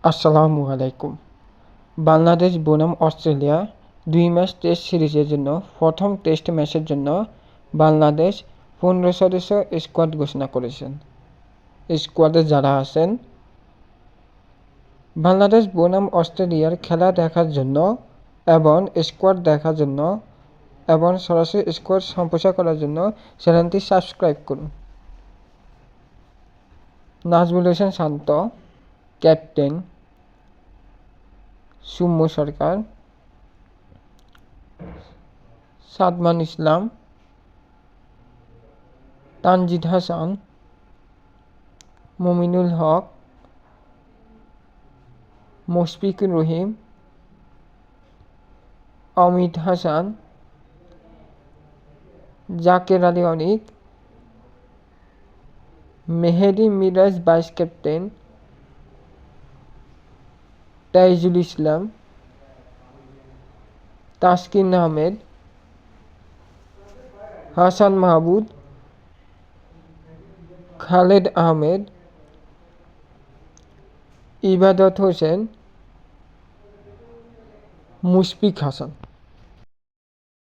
আসসালামু আলাইকুম। বাংলাদেশ বনাম অস্ট্রেলিয়া 2 ম্যাচ টেস্ট সিরিজের জন্য প্রথম টেস্ট ম্যাচের জন্য বাংলাদেশ 15 সদস্য স্কোয়াড ঘোষণা করেছেন। স্কোয়াডে যারা আছেন বাংলাদেশ বনাম অস্ট্রেলিয়ার খেলা দেখার জন্য এবং স্কোয়াড দেখার জন্য এবং সরাসরি স্কোয়াড সম্প্রচার করার জন্য চ্যানেলটি সাবস্ক্রাইব করুন। নাজমুল হোসেন শান্ত, ক্যাপ্টেন, সৌম্য সরকার, সাদমান ইসলাম, তানজিদ হাসান, মুমিনুল হক, মুশফিকুর রহিম, অমিত হাসান, জাকের আলী অনিক, মেহেদী মিরাজ ভাইস ক্যাপ্টেন, তাইজুল ইসলাম, তাসকিন আহমেদ, হাসান মাহমুদ, খালেদ আহমেদ, ইবাদত হোসেন, মুশফিক হাসান।